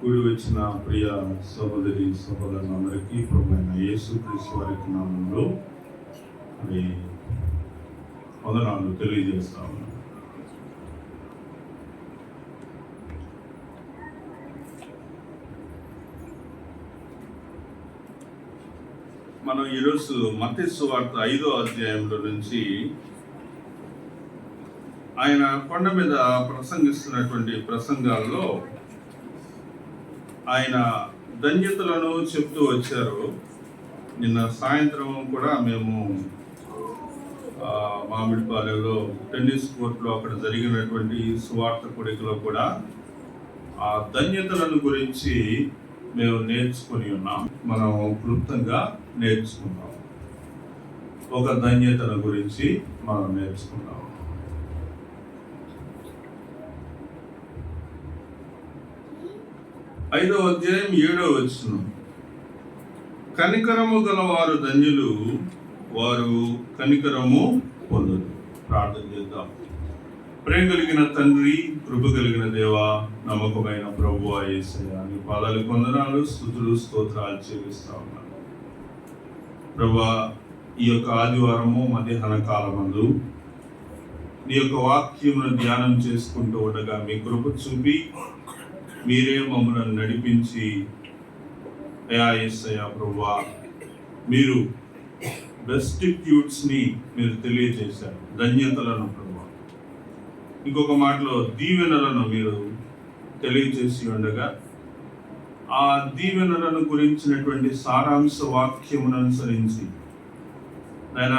కూడి వచ్చిన ప్రియ సహోదరి సహోదరులందరికీ ప్రభువైన యేసుక్రీస్తు వారి నామములో మరి వందనాలు తెలియజేస్తా ఉన్నాను. మనం ఈరోజు మత్తయి సువార్త 5వ అధ్యాయంలో నుంచి ఆయన కొండ మీద ప్రసంగిస్తున్నటువంటి ప్రసంగాల్లో ఆయన ధన్యతలను చెప్తూ వచ్చారు. నిన్న సాయంత్రం కూడా మేము మామిడిపాలెంలో టెన్నిస్ కోర్టులో అక్కడ జరిగినటువంటి సువార్త కొడుకులో కూడా ఆ ధన్యతలను గురించి మేము నేర్చుకుని ఉన్నాం. మనం క్లుప్తంగా నేర్చుకున్నాం. ఒక ధన్యతల గురించి మనం నేర్చుకున్నాం. ఐదవ అధ్యాయం 7వ వచనం, కనికరము గలవారు ధన్యులు, వారు కనికరము పొందుదు. ప్రార్థన చేద్దాం. ప్రేమ కలిగిన తండ్రి, కృప కలిగిన దేవా, నమ్మకమైన ప్రభువా యేసయ్యా, నీ పాదాలు వందనాలు, స్తుతులు స్తోత్రాలు చెల్లిస్తా ఉన్నాను. ప్రభువా, ఈ యొక్క ఆదివారము మధ్యాహ్న కాలమందు నీ యొక్క వాక్యమును ధ్యానం చేసుకుంటూ ఉండగా మీ కృప చూపి మీరే మమ్మల్ని నడిపించి, అయా యేసయ్యా ప్రభువా, మీరు బెస్టిట్యూట్స్ని మీరు తెలియజేశారు, ధన్యతలను ప్రభువా, ఇంకొక మాటలో దీవెనలను మీరు తెలియజేసి ఉండగా ఆ దీవెనలను గురించినటువంటి సారాంశ వాక్యమును అనుసరించి ఆయన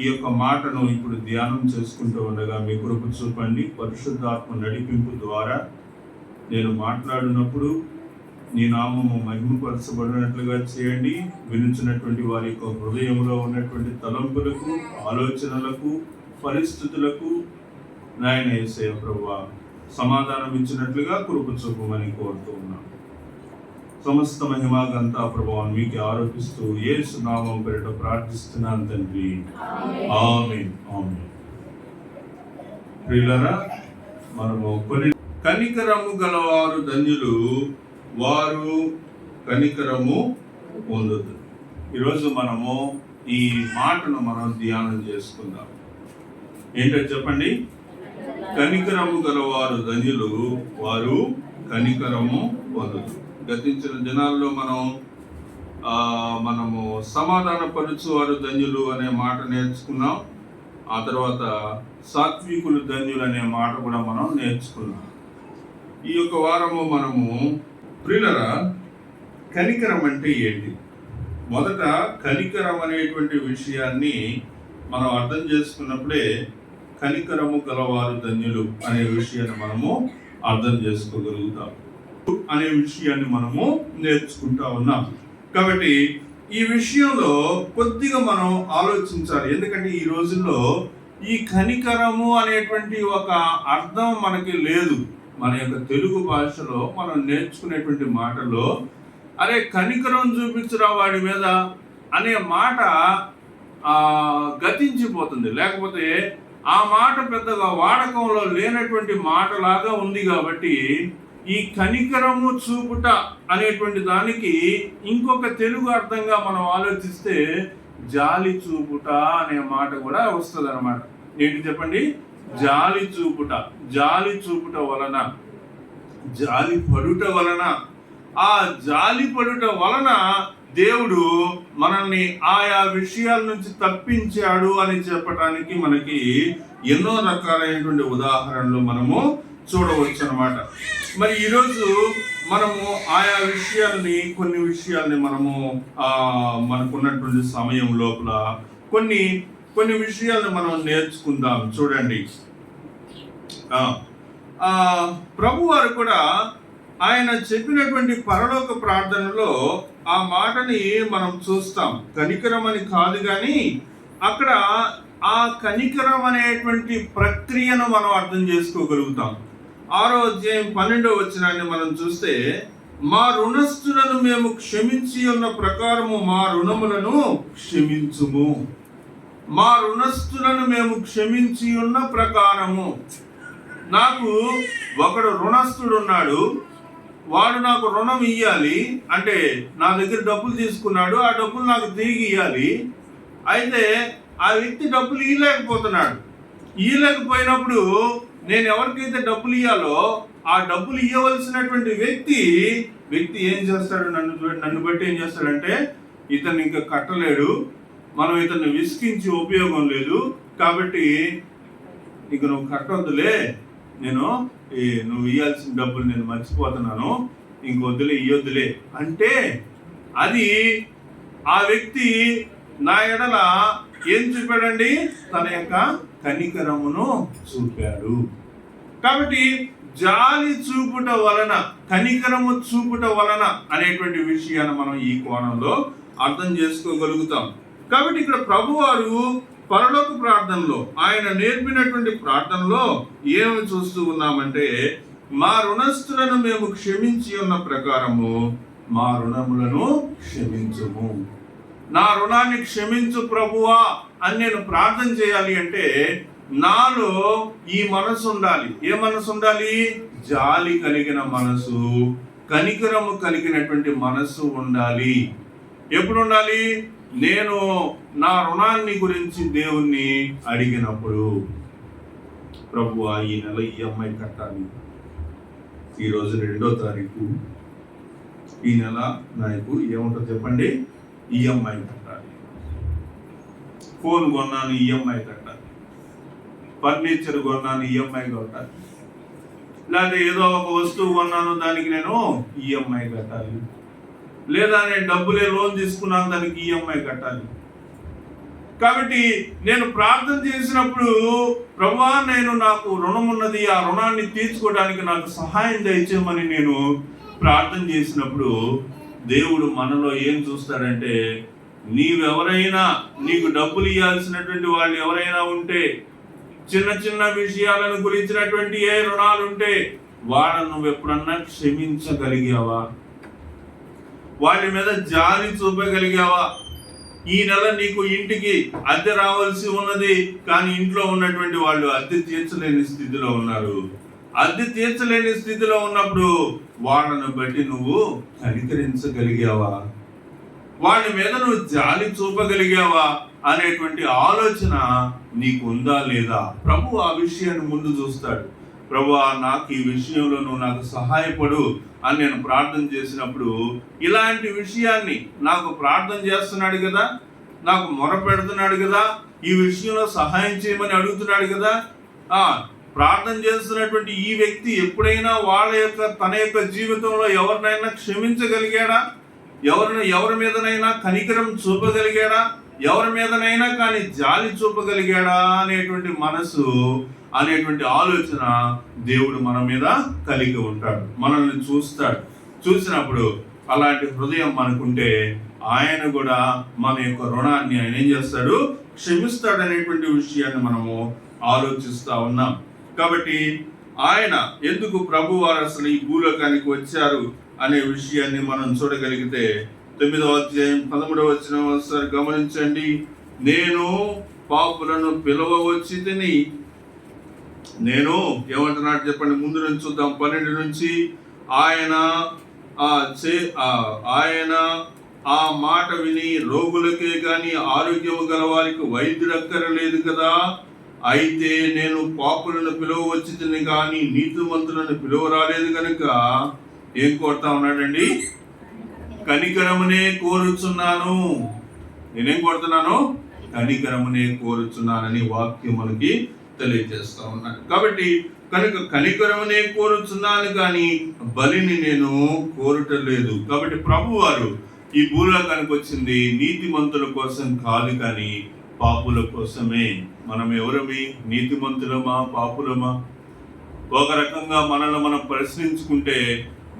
ఈ యొక్క మాటను ఇప్పుడు ధ్యానం చేసుకుంటూ ఉండగా మీ కృప చూపండి. పరిశుద్ధాత్మ నడిపింపు ద్వారా నేను మాట్లాడినప్పుడు నీ నామము మహిమపరచబడినట్లుగా చేయండి. వినుచున్నటువంటి వారి యొక్క హృదయంలో ఉన్నటువంటి తలంపులకు, ఆలోచనలకు, పరిస్థితులకు నాయన యేసయ్య ప్రభువా సమాధానం ఇచ్చినట్లుగా కృప చూపమని కోరుతూ ఉన్నాను. సమస్త మహిమ ఘనత ప్రభావం మీకు ఆరోపిస్తూ యేసు నామం పేరిట ప్రార్థిస్తున్నాను తండ్రి, ఆమేన్. ఆమేన్. ప్రియులారా, మనము కనికరము గలవారు ధన్యులు, వారు కనికరము పొందుదు. ఈరోజు మనము ఈ మాటను మనం ధ్యానం చేసుకుందాం. ఏంటో చెప్పండి. కనికరము గలవారు ధన్యులు, వారు కనికరము పొందుదు. గతించిన దినాల్లో మనము సమాధాన పరుచువారు ధన్యులు అనే మాట నేర్చుకున్నాం. ఆ తర్వాత సాత్వికులు ధన్యులు అనే మాట కూడా మనం నేర్చుకున్నాం. ఈ యొక్క వారము మనము ప్రియులరా, కనికరం అంటే ఏంటి? మొదట కనికరం అనేటువంటి విషయాన్ని మనం అర్థం చేసుకున్నప్పుడే కనికరము గలవారు ధన్యులు అనే విషయాన్ని మనము అర్థం చేసుకోగలుగుతాం, అనే విషయాన్ని మనము నేర్చుకుంటా ఉన్నాం. కాబట్టి ఈ విషయంలో కొద్దిగా మనం ఆలోచించాలి. ఎందుకంటే ఈ రోజుల్లో ఈ కనికరము అనేటువంటి ఒక అర్థం మనకి లేదు. మన యొక్క తెలుగు భాషలో మనం నేర్చుకునేటువంటి మాటలో అరే కనికరం చూపించరా వాడి మీద అనే మాట గతించిపోతుంది. లేకపోతే ఆ మాట పెద్దగా వాడకంలో లేనటువంటి మాటలాగా ఉంది. కాబట్టి ఈ కనికరము చూపుట అనేటువంటి దానికి ఇంకొక తెలుగు అర్థంగా మనం ఆలోచిస్తే జాలి చూపుట అనే మాట కూడా వస్తుంది అన్నమాట. ఏంటి చెప్పండి? జాలి చూపుట. జాలి చూపుట వలన, జాలి పడుట వలన, ఆ జాలి పడుట వలన దేవుడు మనల్ని ఆయా విషయాల నుంచి తప్పించాడు అని చెప్పటానికి మనకి ఎన్నో రకాలైనటువంటి ఉదాహరణలు మనము చూడవచ్చు అన్నమాట. మరి ఈరోజు మనము ఆయా కొన్ని విషయాల్ని మనము మనకున్నటువంటి సమయం లోపల కొన్ని విషయాలను మనం నేర్చుకుందాం. చూడండి, ప్రభు వారు కూడా ఆయన చెప్పినటువంటి పరలోక ప్రార్థనలో ఆ మాటని మనం చూస్తాం. కనికరం అని కాదు కానీ అక్కడ ఆ కనికరం అనేటువంటి ప్రక్రియను మనం అర్థం చేసుకోగలుగుతాం. 6వ అధ్యాయం 12వ వచనాన్ని మనం చూస్తే, మా రుణస్థులను మేము క్షమించి ఉన్న ప్రకారము మా రుణములను క్షమించుము. మా రుణస్థులను మేము క్షమించి ఉన్న ప్రకారము. నాకు ఒకడు రుణస్థుడు ఉన్నాడు, వాడు నాకు రుణం ఇయ్యాలి, అంటే నా దగ్గర డబ్బులు తీసుకున్నాడు, ఆ డబ్బులు నాకు తిరిగి ఇవ్వాలి. అయితే ఆ వ్యక్తి డబ్బులు ఇవ్వలేకపోయినప్పుడు నేను ఎవరికైతే డబ్బులు ఇవ్వాలో ఆ డబ్బులు ఇవ్వవలసినటువంటి వ్యక్తి ఏం చేస్తాడు, నన్ను బట్టి ఏం చేస్తాడంటే, ఇతను ఇంకా కట్టలేడు, మనం ఇతన్ని విసికించి ఉపయోగం లేదు, కాబట్టి ఇక నువ్వు కట్టొద్దులే, నువ్వు ఇవ్వాల్సిన డబ్బులు నేను మర్చిపోతున్నాను, ఇంకొద్దులే, ఇయ్యొద్దులే అంటే అది ఆ వ్యక్తి నా ఎడల ఏం చూపాడండి? తన యొక్క కనికరమును చూపాడు. కాబట్టి జాలి చూపుట వలన, కనికరము చూపుట వలన అనేటువంటి విషయాన్ని మనం ఈ కోణంలో అర్థం చేసుకోగలుగుతాం. కాబట్టి ఇక్కడ ప్రభువారు పరలోక ప్రార్థనలో ఆయన నేర్పినటువంటి ప్రార్థనలో ఏమి చూస్తూ ఉన్నామంటే, మా రుణస్థులను మేము క్షమించి ఉన్న ప్రకారము మా రుణములను క్షమించుము. నా రుణాన్ని క్షమించు ప్రభువా అని నేను ప్రార్థన చేయాలి అంటే నాలో ఈ మనసు ఉండాలి. ఏ మనసు ఉండాలి? జాలి కలిగిన మనసు, కనికరము కలిగినటువంటి మనసు ఉండాలి. ఎప్పుడు ఉండాలి? నేను నా రుణాన్ని గురించి దేవుణ్ణి అడిగినప్పుడు, ప్రభువా ఈ నెల EMI కట్టాలి, ఈరోజు 2వ తారీఖు, ఈ నెల నాకు ఏముంటుంది చెప్పండి? EMI కట్టాలి. ఫోన్ కొన్నాను, EMI కట్టాలి. ఫర్నిచర్ కొన్నాను, EMI కట్టాలి. లేదా ఏదో ఒక వస్తువు కొన్నాను, దానికి నేను EMI కట్టాలి. లేదా నేను డబ్బులే లోన్ తీసుకున్నాను, దానికి EMI కట్టాలి. కాబట్టి నేను ప్రార్థన చేసినప్పుడు, ప్రభువా నాకు రుణం ఉన్నది, ఆ రుణాన్ని తీర్చుకోవడానికి నాకు సహాయం దయచేయమని నేను ప్రార్థన చేసినప్పుడు దేవుడు మనలో ఏం చూస్తాడంటే, నీకు డబ్బులు ఇవ్వాల్సినటువంటి వాళ్ళు ఎవరైనా ఉంటే, చిన్న చిన్న విషయాలను గురించినటువంటి ఏ రుణాలు ఉంటే వాళ్ళను నువ్వు ఎప్పుడన్నా క్షమించగలిగావా? వాళ్ళ మీద జాలి చూపగలిగావా? ఈ నెల నీకు ఇంటికి అద్దె రావాల్సి ఉన్నది, కానీ ఇంట్లో ఉన్నటువంటి వాళ్ళు అద్దె తీర్చలేని స్థితిలో ఉన్నారు. అద్దె తీర్చలేని స్థితిలో ఉన్నప్పుడు వాళ్ళను బట్టి నువ్వు కనికరించగలిగావా? వాళ్ళ మీద నువ్వు జాలి చూపగలిగావా అనేటువంటి ఆలోచన నీకు ఉందా లేదా? ప్రభు ఆ విషయాన్ని ముందు చూస్తాడు. ప్రభువా నాకు ఈ విషయంలో నువ్వు నాకు సహాయపడు అని నేను ప్రార్థన చేసినప్పుడు, ఇలాంటి విషయాన్ని నాకు ప్రార్థన చేస్తున్నాడు కదా, నాకు మొర పెడుతున్నాడు కదా, ఈ విషయంలో సహాయం చేయమని అడుగుతున్నాడు కదా, ప్రార్థన చేస్తున్నటువంటి ఈ వ్యక్తి ఎప్పుడైనా తన యొక్క జీవితంలో ఎవరినైనా క్షమించగలిగాడా? ఎవరి మీదనైనా కనికరం చూపగలిగాడా? ఎవరి మీదనైనా కానీ జాలి చూపగలిగాడా అనేటువంటి మనసు, అనేటువంటి ఆలోచన దేవుడు మన మీద కలిగి ఉంటాడు. మనల్ని చూస్తాడు. చూసినప్పుడు అలాంటి హృదయం మనకుంటే ఆయన కూడా మన యొక్క రుణాన్ని ఆయన ఏం చేస్తాడు? క్షమిస్తాడు అనేటువంటి విషయాన్ని మనము ఆలోచిస్తూ ఉన్నాం. కాబట్టి ఆయన ఎందుకు ప్రభువారు అసలు ఈ భూలోకానికి వచ్చారు అనే విషయాన్ని మనం చూడగలిగితే 9వ అధ్యాయం 13వ వచనం ఒకసారి గమనించండి. నేను పాపులను పిలవవచ్చి తిని, నేను ఏమంటున్నాడు చెప్పండి, ముందు నుంచి చూద్దాం 12 నుంచి. ఆయన ఆ మాట విని, రోగులకే గాని ఆరోగ్యము గల వారికి వైద్యుడక్కరలేదు కదా, అయితే నేను పాపులను పిలువవచ్చి తిని కానీ నీతిమంతులను పిలువరాలేదు కనుక ఏం కోరుతా ఉన్నాడండి? కనికరమునే కోరుచున్నాను. నేనేం కోరుతున్నాను? కనికరమునే కోరుచున్నానని వాక్యం మనకి తెలియజేస్తా ఉన్నాడు. కాబట్టి కనికరమునే కోరుచున్నాను కానీ బలిని నేను కోరటలేదు. కాబట్టి ప్రభువారు ఈ భూలోకానికి వచ్చింది నీతిమంతుల కోసం కాదు, కానీ పాపుల కోసమే. మనం ఎవరమి? నీతిమంతులమా, పాపులమా? ఒక రకంగా మనల్ని మనం ప్రశ్నించుకుంటే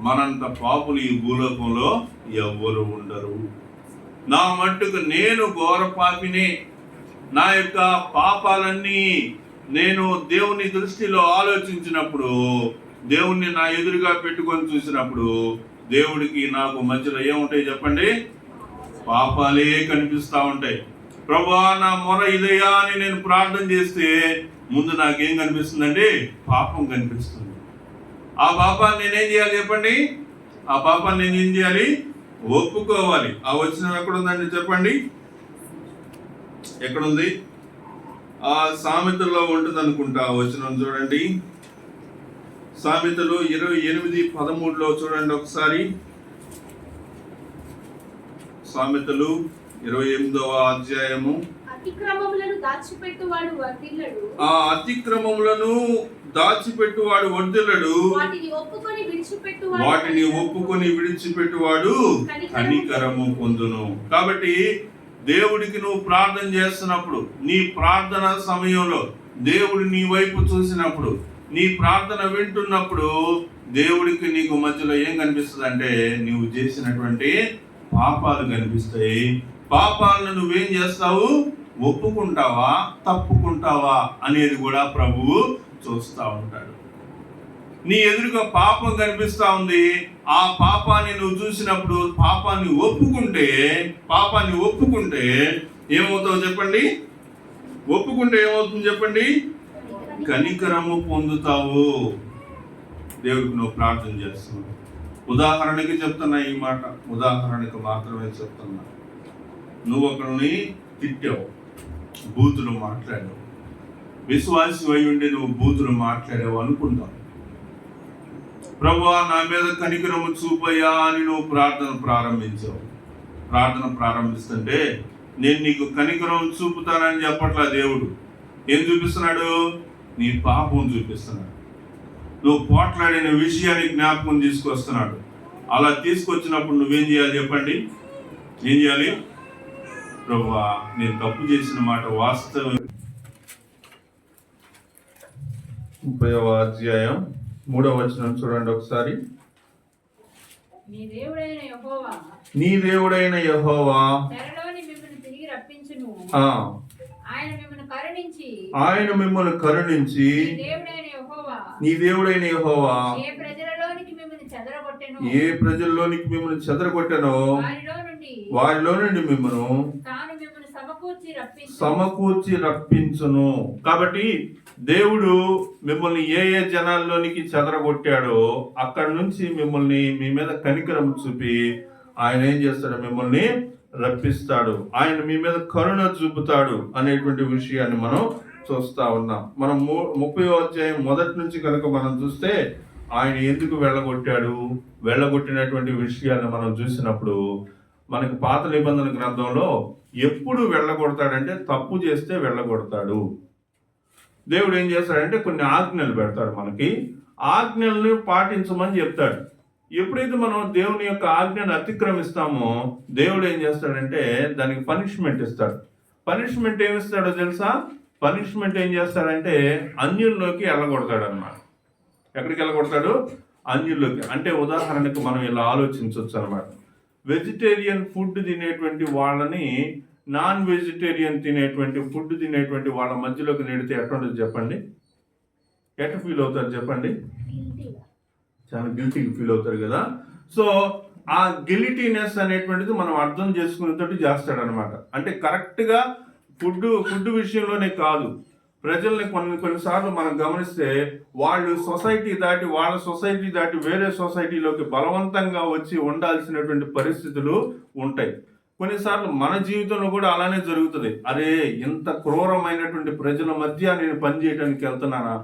మనంత పాపులు ఈ భూలోకంలో ఎవ్వరు ఉండరు. నా మట్టుకు నేను ఘోర పాపినే. నా యొక్క పాపాలన్నీ నేను దేవుని దృష్టిలో ఆలోచించినప్పుడు, దేవుణ్ణి నా ఎదురుగా పెట్టుకొని చూసినప్పుడు, దేవుడికి నాకు మధ్యలో ఏముంటాయి చెప్పండి? పాపాలే కనిపిస్తూ ఉంటాయి. ప్రభువా నా మొర ఇదయ్యా అని నేను ప్రార్థన చేస్తే ముందు నాకేం కనిపిస్తుందండి? పాపం కనిపిస్తుంది. ఆ పాపాన్ని నేనేం చేయాలి చెప్పండి? ఆ పాపాన్ని నేను ఏం చేయాలి? ఒప్పుకోవాలి. ఆ వచనం ఎక్కడుందండి చెప్పండి, ఎక్కడుంది? ఆ సామెతల్లో ఉంటుంది అనుకుంటా. ఆ వచనం చూడండి, సామెతలు 28:13 చూడండి ఒకసారి. సామెతలు 28వ అధ్యాయము. ఆ అతిక్రమములను దాచిపెట్టువాడు వర్ధిల్లడు, వాటిని ఒప్పుకొని విడిచిపెట్టువాడు కనికరము పొందును. కాబట్టి దేవుడికి నువ్వు ప్రార్థన చేస్తున్నప్పుడు, నీ ప్రార్థన సమయంలో దేవుడు నీ వైపు చూసినప్పుడు, నీ ప్రార్థన వింటున్నప్పుడు దేవుడికి నీకు మధ్యలో ఏం కనిపిస్తుంది అంటే నువ్వు చేసినటువంటి పాపాలు కనిపిస్తాయి. పాపాలను నువ్వేం చేస్తావు? ఒప్పుకుంటావా, తప్పుకుంటావా అనేది కూడా ప్రభువు చూస్తూ ఉంటాడు. నీ ఎదురుగా పాపం కనిపిస్తా ఉంది. ఆ పాపాన్ని నువ్వు చూసినప్పుడు పాపాన్ని ఒప్పుకుంటే ఏమవుతావు చెప్పండి? ఒప్పుకుంటే ఏమవుతుంది చెప్పండి? కనికరము పొందుతావు. దేవుడికి నువ్వు ప్రార్థన చేస్తున్నావు. ఉదాహరణకి చెప్తున్నా, ఈ మాట ఉదాహరణకి మాత్రమే చెప్తున్నా. నువ్వు ఒకరిని తిట్టావు, బూతులు మాట్లాడావు, విశ్వాసి అయి ఉండి నువ్వు బూతులు మాట్లాడావు అనుకుంటావు. ప్రభువా నా మీద కనికరము చూపయ్యా అని నువ్వు ప్రార్థన ప్రారంభించావు. ప్రార్థన ప్రారంభిస్తుంటే నేను నీకు కనికరం చూపుతానని చెప్పట్లా దేవుడు. ఏం చూపిస్తున్నాడు? నీ పాపం చూపిస్తున్నాడు. నువ్వు పోట్లాడిన విషయాన్ని జ్ఞాపకం తీసుకొస్తున్నాడు. అలా తీసుకొచ్చినప్పుడు నువ్వేం చేయాలి చెప్పండి? ఏం చేయాలి? ప్రభువా నేను తప్పు చేసిన మాట వాస్తవం. 30వ అధ్యాయం 3వ వచనం చూడండి ఒకసారి. నీ దేవుడైన యెహోవా ఆయన మిమ్మల్ని కరుణించి నీ దేవుడైన యెహోవా ఏ ప్రజల్లోనికి మిమ్మల్ని చెదరగొట్టెనో వారిలో నుండి మిమ్మల్ని సమకూర్చి రప్పించును. కాబట్టి దేవుడు మిమ్మల్ని ఏ ఏ జనాల్లోనికి చెదరగొట్టాడో అక్కడి నుంచి మిమ్మల్ని మీ మీద కనికరం చూపి ఆయన ఏం చేస్తాడు? మిమ్మల్ని రప్పిస్తాడు. ఆయన మీ మీద కరుణ చూపుతాడు అనేటువంటి విషయాన్ని మనం చూస్తా ఉన్నాం. మనం 30వ అధ్యాయం మొదటి నుంచి కనుక మనం చూస్తే ఆయన ఎందుకు వెళ్ళగొట్టినటువంటి విషయాన్ని మనం చూసినప్పుడు మనకి పాత నిబంధన గ్రంథంలో ఎప్పుడు వెళ్ళగొడతాడంటే తప్పు చేస్తే వెళ్ళగొడతాడు. దేవుడు ఏం చేస్తాడంటే కొన్ని ఆజ్ఞలు పెడతాడు. మనకి ఆజ్ఞల్ని పాటించమని చెప్తాడు. ఎప్పుడైతే మనం దేవుని యొక్క ఆజ్ఞను అతిక్రమిస్తామో దేవుడు ఏం చేస్తాడంటే దానికి పనిష్మెంట్ ఇస్తాడు. పనిష్మెంట్ ఏమిస్తాడో తెలుసా? పనిష్మెంట్ ఏం చేస్తాడంటే అన్యుల్లోకి వెళ్ళగొడతాడు అన్నమాట. ఎక్కడికి వెళ్ళగొడతాడు? అన్యుల్లోకి. అంటే ఉదాహరణకు మనం ఇలా ఆలోచించవచ్చు అనమాట. వెజిటేరియన్ ఫుడ్ తినేటువంటి వాళ్ళని నాన్ వెజిటేరియన్ ఫుడ్ తినేటువంటి వాళ్ళ మధ్యలోకి నెడితే ఎట్లుంటుంది చెప్పండి? ఎట్లా ఫీల్ అవుతారు చెప్పండి? చాలా గిల్టీగా ఫీల్ అవుతారు కదా. సో ఆ గిల్టీనెస్ అనేటువంటిది మనం అర్థం చేసుకునేటట్టు చేస్తాడనమాట. అంటే కరెక్ట్గా ఫుడ్ విషయంలోనే కాదు, ప్రజల్ని కొన్నిసార్లు మనం గమనిస్తే వాళ్ళు వాళ్ళ సొసైటీ దాటి వేరే సొసైటీలోకి బలవంతంగా వచ్చి ఉండాల్సినటువంటి పరిస్థితులు ఉంటాయి. కొన్నిసార్లు మన జీవితంలో కూడా అలానే జరుగుతుంది. అరే ఇంత క్రూరమైనటువంటి ప్రజల మధ్య నేను పనిచేయడానికి వెళ్తున్నానా,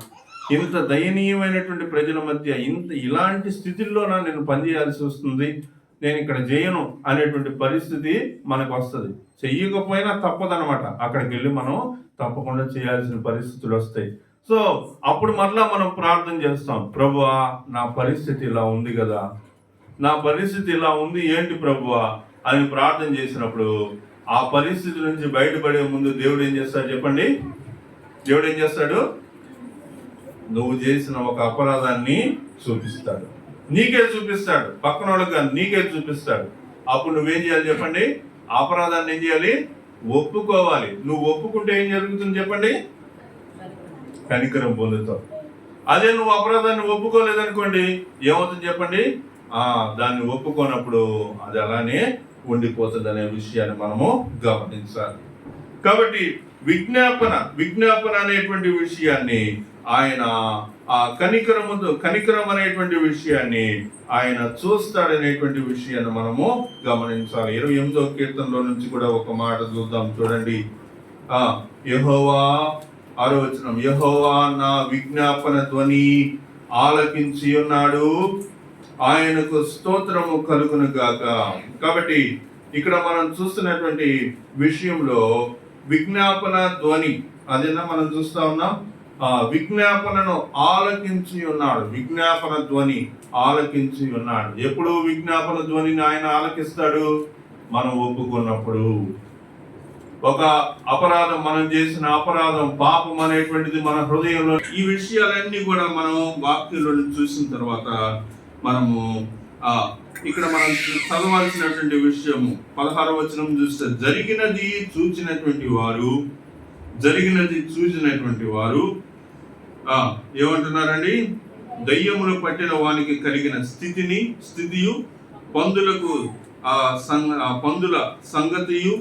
ఇంత దయనీయమైనటువంటి ప్రజల మధ్య ఇలాంటి స్థితిలోనా నేను పనిచేయాల్సి వస్తుంది, నేను ఇక్కడ చేయను అనేటువంటి పరిస్థితి మనకు వస్తుంది. చెయ్యకపోయినా తప్పదనమాట. అక్కడికి వెళ్ళి మనం తప్పకుండా చేయాల్సిన పరిస్థితులు వస్తాయి. సో అప్పుడు మరలా మనం ప్రార్థన చేస్తాం, ప్రభువా నా పరిస్థితి ఇలా ఉంది కదా, నా పరిస్థితి ఇలా ఉంది ఏంటి ప్రభువా అని ప్రార్థన చేసినప్పుడు ఆ పరిస్థితి నుంచి బయటపడే ముందు దేవుడు ఏం చేస్తాడు చెప్పండి? దేవుడు ఏం చేస్తాడు? నువ్వు చేసిన ఒక అపరాధాన్ని చూపిస్తాడు, నీకే చూపిస్తాడు, పక్కన వాళ్ళకి కాదు, నీకే చూపిస్తాడు. అప్పుడు నువ్వేం చేయాలి చెప్పండి? అపరాధాన్ని ఏం చేయాలి? ఒప్పుకోవాలి. నువ్వు ఒప్పుకుంటే ఏం జరుగుతుంది చెప్పండి? కనికరం పొందుతావు. అదే నువ్వు అపరాధాన్ని ఒప్పుకోలేదనుకోండి ఏమవుతుంది చెప్పండి? దాన్ని ఒప్పుకోనప్పుడు అది అలానే ఉండిపోతుంది అనే విషయాన్ని మనము గమనించాలి. కాబట్టి విజ్ఞాపన అనేటువంటి విషయాన్ని ఆయన ఆ కనికరం అనేటువంటి విషయాన్ని ఆయన చూస్తాడనేటువంటి విషయాన్ని మనము గమనించాలి. 28వ కీర్తనలో నుంచి కూడా ఒక మాట చూద్దాం, చూడండి. యెహోవా 6వ వచనం, యెహోవా నా విజ్ఞాపన ధ్వని ఆలకించి ఉన్నాడు, ఆయనకు స్తోత్రము కలుగును గాక. కాబట్టి ఇక్కడ మనం చూస్తున్నటువంటి విషయంలో విజ్ఞాపన ధ్వని అదేనా మనం చూస్తా ఉన్నాం. విజ్ఞాపనను ఆలకించి ఉన్నాడు, విజ్ఞాపన ధ్వని ఆలకించి ఉన్నాడు. ఎప్పుడు విజ్ఞాపన ధ్వనిని ఆయన ఆలకిస్తాడు? మనం ఒప్పుకున్నప్పుడు. ఒక అపరాధం, మనం చేసిన అపరాధం, పాపం అనేటువంటిది మన హృదయంలో, ఈ విషయాలన్నీ కూడా మనం వాక్యంలో చూసిన తర్వాత మనము ఇక్కడ మనం చదవాల్సినటువంటి విషయము 16వ వచనం చూస్తే, జరిగినది చూచినటువంటి వారు ఏమంటున్నారండి? దయ్యములు పట్టిన వానికి కలిగిన స్థితియు పందుల సంగతియు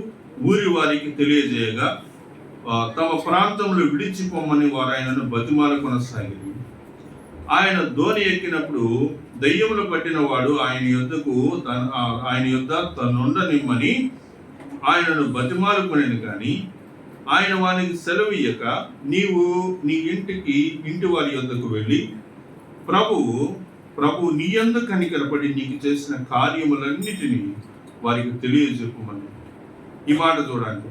ఊరి వారికి తెలియజేయగా తమ ప్రాంతంలో విడిచిపోమని వారు ఆయనను బతిమాల కొనసాగింది. ఆయన ధోని ఎక్కినప్పుడు దయ్యములు పట్టిన వాడు ఆయన యొద్ద తనుండనిమ్మని ఆయనను బతిమాలుకొనెను కానీ ఆయన వానికి సెలవియ్యక, నీవు నీ ఇంటి వారి యొద్దకు వెళ్ళి ప్రభు నీ యందు కనికరపడి నీకు చేసిన కార్యములన్నిటినీ వారికి తెలియజెప్పమని. ఈ మాట చూడండి,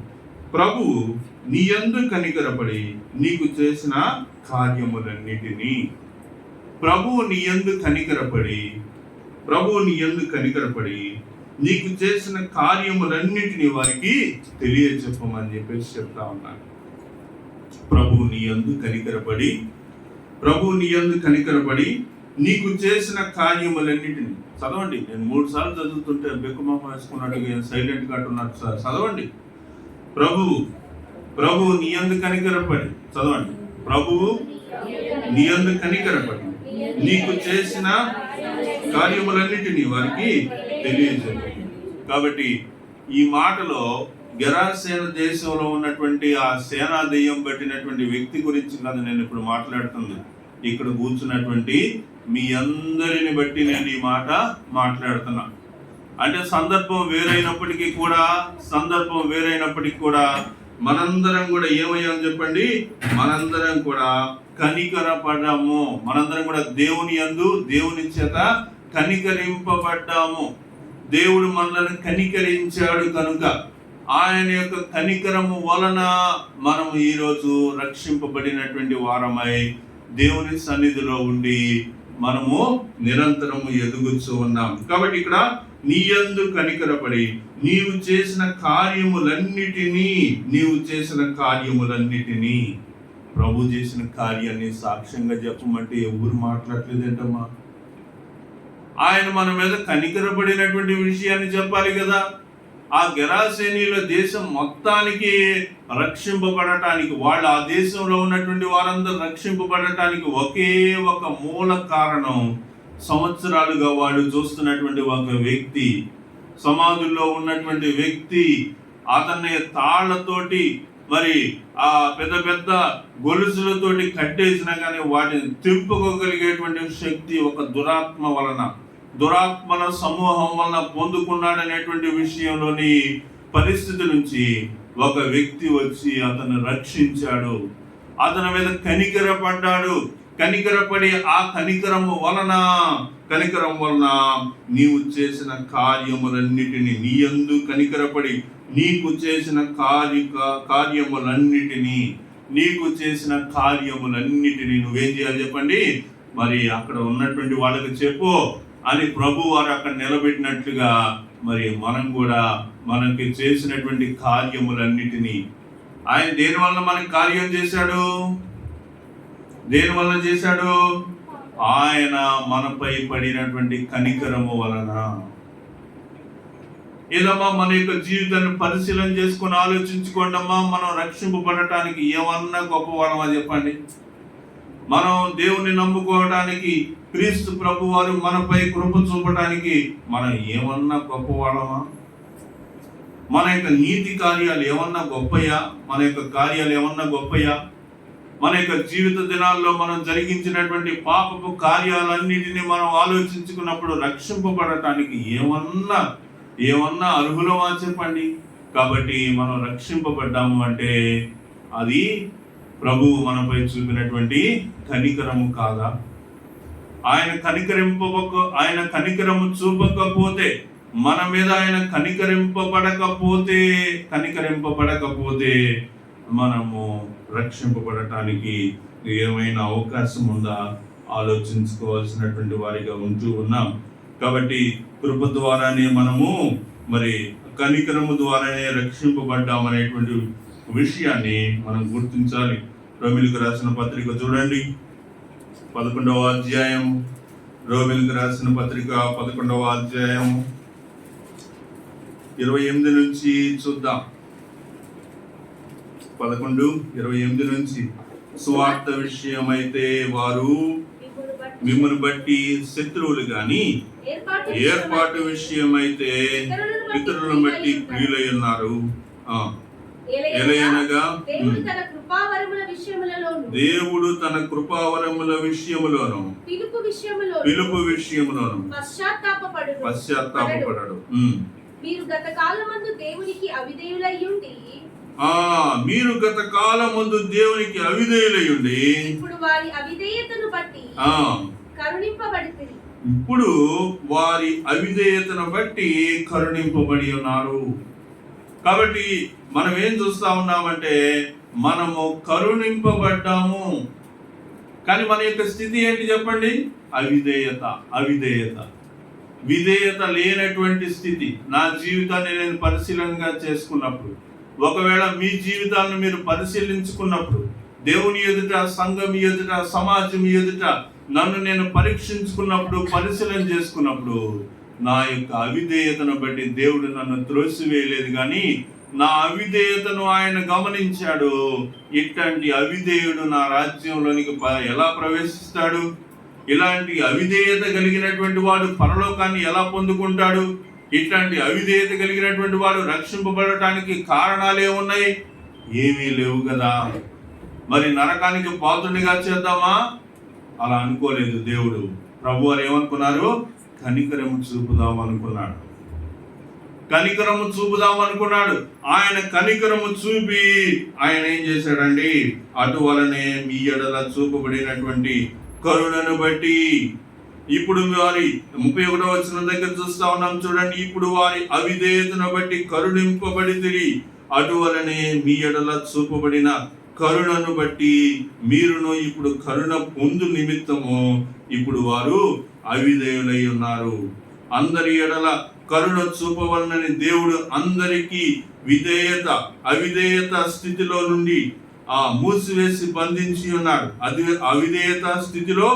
ప్రభువు నీ యందు కనికరపడి నీకు చేసిన కార్యములన్నిటినీ, ప్రభువు నీ యందు కనికరపడి నీకు చేసిన కార్యములన్నిటినీ వారికి తెలియజెప్పమని చెప్పేసి చెప్తా ఉన్నాను. ప్రభువు నీ యందు కనికరపడి నీకు చేసిన కార్యములన్నిటిని చదవండి. నేను 3 సార్లు చదువుతుంటే బెక్కుమొహం వేసుకున్నట్టుగా సైలెంట్ గా ఉన్నారు సార్. చదవండి. ప్రభువు నీ యందు కనికరపడి, చదవండి. ప్రభువు నీ యందు కనికరపడి నీకు చేసిన కార్యములన్నిటినీ వారికి తెలియజేయండి. కాబట్టి ఈ మాటలో గెరాసేన దేశంలో ఉన్నటువంటి ఆ సేనా దెయ్యం పట్టినటువంటి వ్యక్తి గురించి కాదు నేను ఇప్పుడు మాట్లాడుతుంది. ఇక్కడ కూర్చున్నటువంటి మీ అందరిని బట్టి నేను ఈ మాట మాట్లాడుతున్నా. అంటే సందర్భం వేరైనప్పటికీ కూడా మనందరం కూడా ఏమయ్యాం చెప్పండి? మనందరం కూడా కనికరపడ్డాము. మనందరం కూడా దేవుని చేత కనికరింపబడ్డాము. దేవుడు మనల్ని కనికరించాడు కనుక ఆయన యొక్క కనికరము వలన మనము ఈరోజు రక్షింపబడినటువంటి వారమై దేవుని సన్నిధిలో ఉండి మనము నిరంతరము ఎదుగుతూ ఉన్నాం. కాబట్టి ఇక్కడ నీ యందు కనికరపడి నీవు చేసిన కార్యములన్నిటినీ ప్రభు చేసిన కార్యాన్ని సాక్ష్యంగా చెప్పమంటే ఎవరు మాట్లాడలేదేంటమ్మా? ఆయన మన మీద కనికరపడినటువంటి విషయాన్ని చెప్పాలి కదా. ఆ గెరాసేనీల దేశం మొత్తానికి రక్షింపబడటానికి, వాళ్ళు ఆ దేశంలో ఉన్నటువంటి వారందరూ రక్షింపబడటానికి ఒకే ఒక మూల కారణం, సంవత్సరాలుగా వాడు చూస్తున్నటువంటి ఒక వ్యక్తి, సమాధుల్లో ఉన్నటువంటి వ్యక్తి, అతన్ని తాళ్లతోటి మరి ఆ పెద్ద పెద్ద గొలుసులతోటి కట్టేసినా కానీ వాటిని తిప్పుకోగలిగేటువంటి శక్తి ఒక దురాత్మల సమూహం వలన పొందుకున్నాడనేటువంటి విషయంలోని పరిస్థితి నుంచి ఒక వ్యక్తి వచ్చి అతను రక్షించాడు. అతని మీద కనికరపడి ఆ కనికరం వలన నీవు చేసిన కార్యములన్నిటినీ, నీ యందు కనికరపడి నీకు చేసిన కార్యములన్నిటినీ నువ్వేం చేయాలి చెప్పండి? మరి అక్కడ ఉన్నటువంటి వాళ్ళకి చెప్పు అని ప్రభు వారు అక్కడ నిలబెట్టినట్లుగా మరి మనం కూడా మనకి చేసినటువంటి కార్యములన్నిటినీ ఆయన దేనివల్ల మనకి కార్యం చేశాడు? దేనివల్ల చేశాడు? ఆయన మనపై పడినటువంటి కనికరము వలన. ఏదమ్మా మన యొక్క జీవితాన్ని పరిశీలన చేసుకుని ఆలోచించుకోండమ్మా. మనం రక్షింపబడటానికి ఏమన్నా గొప్పవారమా చెప్పండి? మనం దేవుణ్ణి నమ్ముకోవడానికి, క్రీస్తు ప్రభు వారు మనపై కృప చూపడానికి మనం ఏమన్నా గొప్పవాళ్ళమా? మన యొక్క నీతి కార్యాలు ఏమన్నా గొప్పయా? మన యొక్క కార్యాలు ఏమన్నా గొప్పయా? మన యొక్క జీవిత దినాల్లో మనం జరిగించినటువంటి పాపపు కార్యాలన్నిటినీ మనం ఆలోచించుకున్నప్పుడు రక్షింపబడటానికి ఏమన్నా అర్హులమా చెప్పండి? కాబట్టి మనం రక్షింపబడ్డాము అంటే అది ప్రభువు మనపై చూపినటువంటి కనికరము కాదా? ఆయన కనికరము చూపకపోతే, మన మీద ఆయన కనికరింపబడకపోతే మనము రక్షింపబడటానికి ఏమైనా అవకాశం ఉందా ఆలోచించుకోవాల్సినటువంటి వారిగా ఉంటూ ఉన్నాం. కాబట్టి కృప ద్వారానే మనము మరి కనికరము ద్వారానే రక్షింపబడ్డామనేటువంటి విషయాన్ని మనం గుర్తించాలి. రోమీయులకు రాసిన పత్రిక చూడండి, 11వ అధ్యాయం. రోమీయులకు రాసిన పత్రిక 11వ అధ్యాయం 28 నుంచి చూద్దాం. 11:28 నుంచి. సువార్త విషయమైతే వారు మిమ్మల్ని బట్టి శత్రువులు గాని, ఏర్పాటు విషయమైతే పితరులను బట్టి ప్రియులై ఉన్నారు. ఎలయనగా దేవుడు తన కృపావరముల విషయములోను పిలుపు విషయములోను పశ్చాత్తాపపడడు. మీరు గత కాలమందు దేవునికి అవిధేయులయ్యుండి ఇప్పుడు వారి అవిధేయతను బట్టి కరుణింపబడి ఉన్నారు. కాబట్టి మనం ఏం చూస్తా ఉన్నామంటే మనము కరుణింపబడ్డాము. కానీ మన యొక్క స్థితి ఏంటి చెప్పండి? విధేయత లేనటువంటి స్థితి. నా జీవితాన్ని నేను పరిశీలనగా చేసుకున్నప్పుడు, ఒకవేళ మీ జీవితాలను మీరు పరిశీలించుకున్నప్పుడు, దేవుని ఎదుట, సంఘం ఎదుట, సమాజం ఎదుట నన్ను నేను పరిశీలన చేసుకున్నప్పుడు నా యొక్క అవిధేయతను బట్టి దేవుడు నన్ను త్రోసివేయలేదు, కానీ నా అవిధేయతను ఆయన గమనించాడు. ఇట్లాంటి అవిధేయుడు నా రాజ్యంలోనికి ఎలా ప్రవేశిస్తాడు? ఇలాంటి అవిధేయత కలిగినటువంటి వాడు పరలోకాన్ని ఎలా పొందుకుంటాడు? ఇట్లాంటి అవిధేయత కలిగినటువంటి వాడు రక్షింపబడటానికి కారణాలు ఏమున్నాయి? ఏమీ లేవు కదా. మరి నరకానికి పాత్రునిగా చేద్దామా? అలా అనుకోలేదు దేవుడు. ప్రభువారు ఏమనుకున్నారు? కనికరము చూపుదాం అనుకున్నాడు. ఆయన కనికరము చూపి ఆయన ఏం చేశాడండి? అటువలనే మీ ఎడల చూపబడినటువంటి కరుణను బట్టి, ఇప్పుడు వారి 31వ వచనం దగ్గర చూస్తా ఉన్నాం చూడండి. ఇప్పుడు వారి అవిధేయతను బట్టి కరుణింపబడితిరి, అటువలనే మీ ఎడల చూపబడిన కరుణను బట్టి మీరును ఇప్పుడు కరుణ పొందు నిమిత్తము ఇప్పుడు వారు అవిధేయులై ఉన్నారు. అందరి ఎడల కరుణ చూపవలనని దేవుడు అందరికీ అవిధేయత స్థితిలో నుండి మూసివేసి బంధించి ఉన్నారు. అవిధేయత స్థితిలో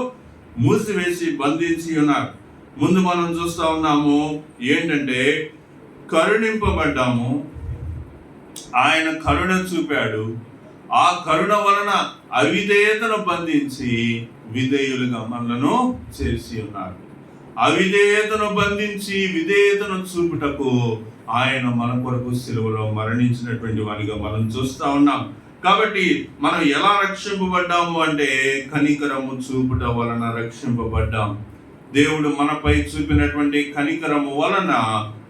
మూసివేసి బంధించి ఉన్నారు. ముందు మనం చూస్తా ఉన్నాము ఏంటంటే కరుణింపబడ్డాము, ఆయన కరుణ చూపాడు. ఆ కరుణ వలన అవిధేయతను బంధించి విధేయులుగా మనలను చేసి ఉన్నారు. అవిధేయతను బంధించి విధేయతను చూపుటకు ఆయన మన కొరకు సిలువలో మరణించినటువంటి వారిగా మనం చూస్తా ఉన్నాం. కాబట్టి మనం ఎలా రక్షింపబడ్డాము అంటే కనికరము చూపుట వలన రక్షింపబడ్డాం. దేవుడు మనపై చూపినటువంటి కనికరము వలన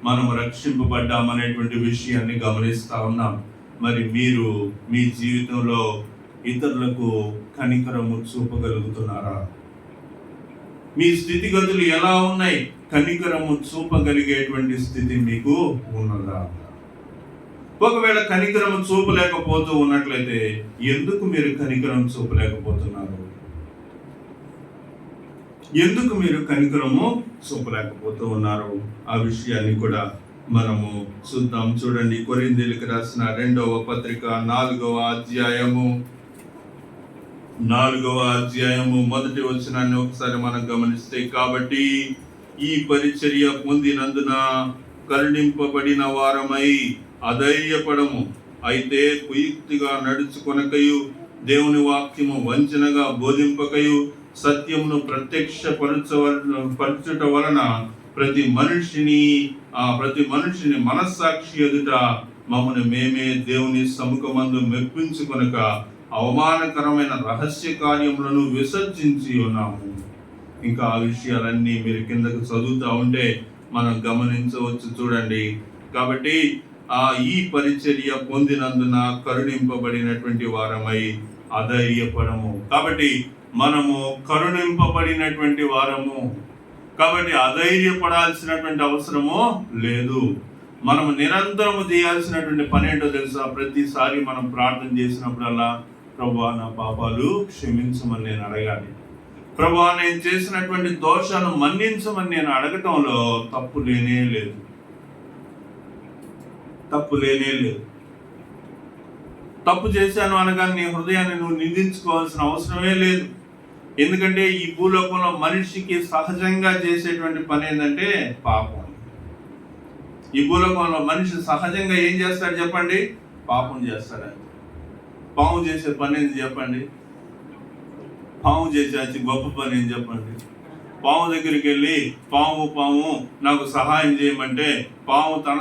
మనం రక్షింపబడ్డాం అనేటువంటి విషయాన్ని గమనిస్తా ఉన్నాం. మరి మీరు మీ జీవితంలో ఇతరులకు కనికరము చూపగలుగుతున్నారా? మీ స్థితిగతులు ఎలా ఉన్నాయి? కనికరము చూపగలిగేటువంటి స్థితి మీకు ఉన్నదా? ఒకవేళ కనికరము చూపలేకపోతూ ఉన్నట్లయితే ఎందుకు మీరు కనికరం చూపలేకపోతున్నారు? ఎందుకు మీరు కనికరము చూపలేకపోతూ ఉన్నారు? ఆ విషయాన్ని కూడా మనము చూద్దాం. చూడండి, కొరింథీయులకు రాసిన 2వ పత్రిక 4వ అధ్యాయము 1వ వచనాన్ని ఒకసారి మనం గమనిస్తే, కాబట్టి ఈ పరిచర్య పొందినందున కరుణింపబడిన వారమై అధైర్యపడము. అయితే కుయుక్తిగా నడుచుకొనకయు, దేవుని వాక్యము వంచనగా బోధింపకయు, సత్యమును ప్రత్యక్షపరచుట వలన ప్రతి మనిషిని మనస్సాక్షి ఎదుట మమ్మల్ని మేమే దేవుని సముఖమందు మెప్పించుకొనక అవమానకరమైన రహస్య కార్యములను విసర్జించి ఉన్నాము. ఇంకా ఆ విషయాలన్నీ మీరు కిందకు చదువుతూ ఉంటే మనం గమనించవచ్చు. చూడండి, కాబట్టి ఈ పరిచర్య పొందినందున కరుణింపబడినటువంటి వారమై అధైర్యపడము. కాబట్టి మనము కరుణింపబడినటువంటి వారము, కాబట్టి అధైర్యపడాల్సినటువంటి అవసరము లేదు. మనము నిరంతరము చేయాల్సినటువంటి పని ఏంటో తెలుసా? ప్రతిసారి మనం ప్రార్థన చేసినప్పుడల్లా, ప్రభువా నా పాపాలు క్షమించమని నేను అడగాలి. ప్రభువా నేను చేసినటువంటి దోషాలను మన్నించమని నేను అడగటంలో తప్పు లేనే లేదు. తప్పు చేశాను అనగా నీ హృదయాన్ని నువ్వు నిందించుకోవాల్సిన అవసరమే లేదు. ఎందుకంటే ఈ భూలోకంలో మనిషికి సహజంగా చేసేటువంటి పని ఏంటంటే పాపం. ఈ భూలోకంలో మనిషి సహజంగా ఏం చేస్తాడు చెప్పండి? పాపం చేస్తాడు. పాము చేసే పని ఏంటి చెప్పండి? పాము చేసే గొప్ప పని ఏం చెప్పండి? పాము దగ్గరికి వెళ్ళి పాము నాకు సహాయం చేయమంటే పాము తన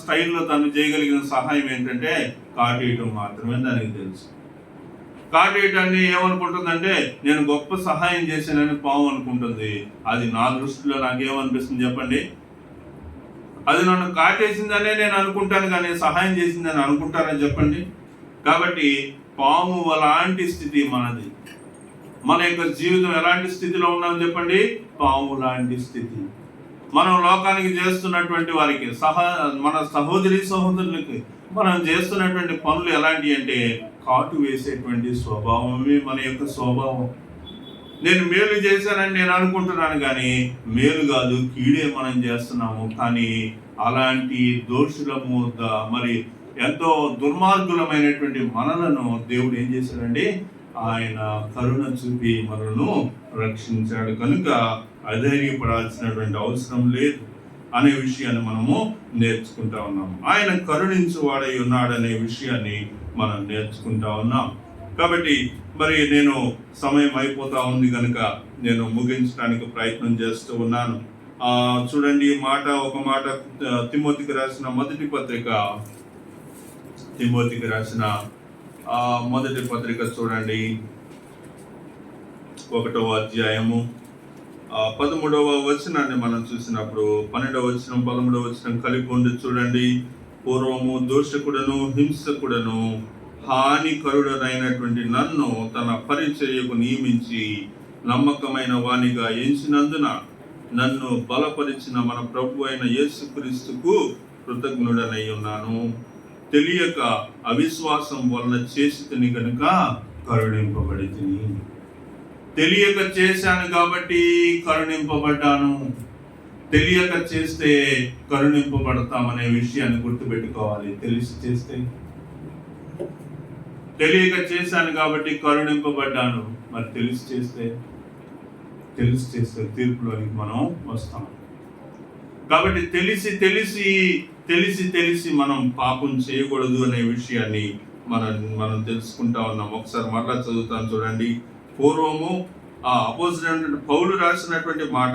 స్టైల్లో తను చేయగలిగిన సహాయం ఏంటంటే కాటేయటం మాత్రమే దానికి తెలుసు. కాటేయటాన్ని ఏమనుకుంటుందంటే నేను గొప్ప సహాయం చేశానని పాము అనుకుంటుంది. అది నా దృష్టిలో నాకేమనిపిస్తుంది చెప్పండి? అది నన్ను కాటేసిందనే నేను అనుకుంటాను, కానీ సహాయం చేసిందని అనుకుంటానని చెప్పండి. కాబట్టి పాము అలాంటి స్థితి మనది. మన యొక్క జీవితం ఎలాంటి స్థితిలో ఉన్నామని చెప్పండి? పాము లాంటి స్థితి. మనం లోకానికి చేస్తున్నటువంటి వారికి మన సహోదరులకి మనం చేస్తున్నటువంటి పనులు ఎలాంటివి అంటే కాటు వేసేటువంటి స్వభావమే మన యొక్క స్వభావం. నేను మేలు చేశానని నేను అనుకుంటున్నాను, కానీ మేలు కాదు, కీడే మనం చేస్తున్నాము. కానీ అలాంటి దోషులము మరి ఎంతో దుర్మార్గులమైనటువంటి మనలను దేవుడు ఏం చేశాడండి? ఆయన కరుణ చూపి మనను రక్షించాడు. కనుక అధైర్యపడాల్సినటువంటి అవసరం లేదు అనే విషయాన్ని మనము నేర్చుకుంటా ఉన్నాము. ఆయన కరుణించువాడై ఉన్నాడనే విషయాన్ని మనం నేర్చుకుంటా ఉన్నాం. కాబట్టి మరి నేను సమయం అయిపోతా ఉంది కనుక నేను ముగించడానికి ప్రయత్నం చేస్తూ ఉన్నాను. చూడండి, ఒక మాట తిమోతికి రాసిన మొదటి పత్రిక చూడండి, 1వ అధ్యాయము 13వ వచనాన్ని మనం చూసినప్పుడు 12వ వచనం 13వ వచనం కలిపి ఉంది. చూడండి, పూర్వము దోషకుడను హింసకుడను హానికరుడనైనటువంటి నన్ను తన పరిచర్యకు నియమించి నమ్మకమైన వానిగా ఎంచినందున నన్ను బలపరిచిన మన ప్రభు అయిన యేసుక్రీస్తుకు కృతజ్ఞుడనై ఉన్నాను. తెలియక అవిశ్వాసం వలన చేసితిని కనుక కరుణింపబడితిని. తెలియక చేశాను కాబట్టి కరుణింపబడ్డాను. తెలియక చేస్తే కరుణింపబడతామనే విషయాన్ని గుర్తుపెట్టుకోవాలి. తెలియక చేశాను కాబట్టి కరుణింపబడ్డాను. మరి తెలిసి చేస్తే తీర్పులోనికి మనం వస్తాం. కాబట్టి తెలిసి మనం పాపం చేయకూడదు అనే విషయాన్ని మనం తెలుసుకుంటా ఉన్నాం. ఒకసారి మరలా చదువుతాను చూడండి. పూర్వము అపోజిట్ పౌలు రాసినటువంటి మాట,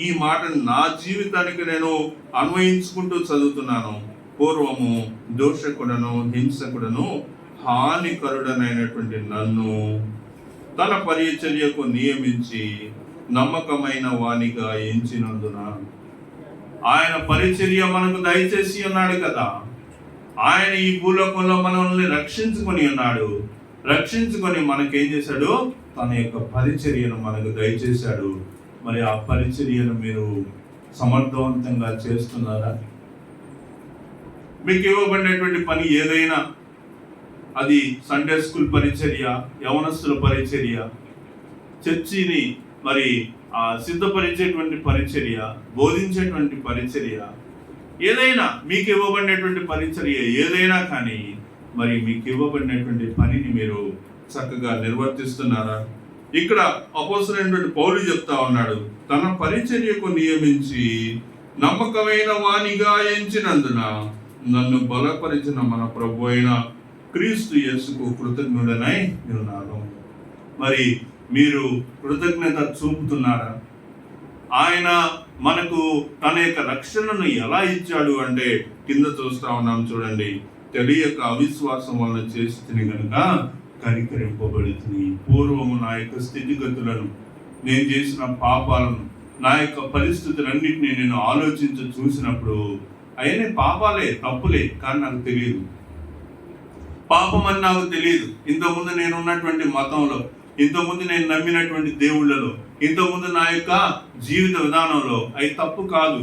ఈ మాటను నా జీవితానికి నేను అన్వయించుకుంటూ చదువుతున్నాను. పూర్వము దోషకుడను హింసకుడను హానికరుడనైనటువంటి నన్ను తన పరిచర్యకు నియమించి నమ్మకమైన వానిగా ఎంచినందున, ఆయన పరిచర్య మనకు దయచేసి ఉన్నాడు కదా. ఆయన ఈ భూలోకంలో మనల్ని రక్షించుకొని మనకేం చేశాడు? తన యొక్క పరిచర్యను మనకు దయచేశాడు. మరి ఆ పరిచర్యను మీరు సమర్థవంతంగా చేస్తున్నారా? మీకు ఇవ్వబడినటువంటి పని ఏదైనా, అది సండే స్కూల్ పరిచర్య, యవనస్తుల పరిచర్య, చర్చిని మరి సిద్ధపరిచేటువంటి పరిచర్య, బోధించేటువంటి పరిచర్య, ఏదైనా మీకు ఇవ్వబడినటువంటి పరిచర్య ఏదైనా కానీ మరి మీకు ఇవ్వబడినటువంటి పనిని మీరు చక్కగా నిర్వర్తిస్తున్నారా? ఇక్కడ అపోస్తలుడైనటువంటి పౌలు చెప్తా ఉన్నాడు, తన పరిచర్యకు నియమించి నమ్మకమైన వానిగా ఎంచినందున నన్ను బలపరిచిన మన ప్రభు అయిన క్రీస్తు యేసుకు కృతజ్ఞుడనై ఉన్నాను. మరి మీరు కృతజ్ఞత చూపుతున్నారా? ఆయన మనకు తన యొక్క రక్షణను ఎలా ఇచ్చాడు అంటే కింద చూస్తా ఉన్నాం చూడండి. తెలియక అవిశ్వాసం వలన చేసి తిని గనుక కనికరింపబడుతుంది. పూర్వము నా యొక్క స్థితిగతులను, నేను చేసిన పాపాలను, నా యొక్క పరిస్థితులన్నింటినీ నేను ఆలోచించి చూసినప్పుడు అవన్నీ పాపాలే, తప్పులే, కానీ నాకు తెలియదు. పాపం అని నాకు తెలియదు. ఇంతకుముందు నేను ఉన్నటువంటి మతంలో, ఇంతకుముందు నేను నమ్మినటువంటి దేవుళ్ళలో, ఇంతకుముందు నా యొక్క జీవిత విధానంలో అవి తప్పు కాదు,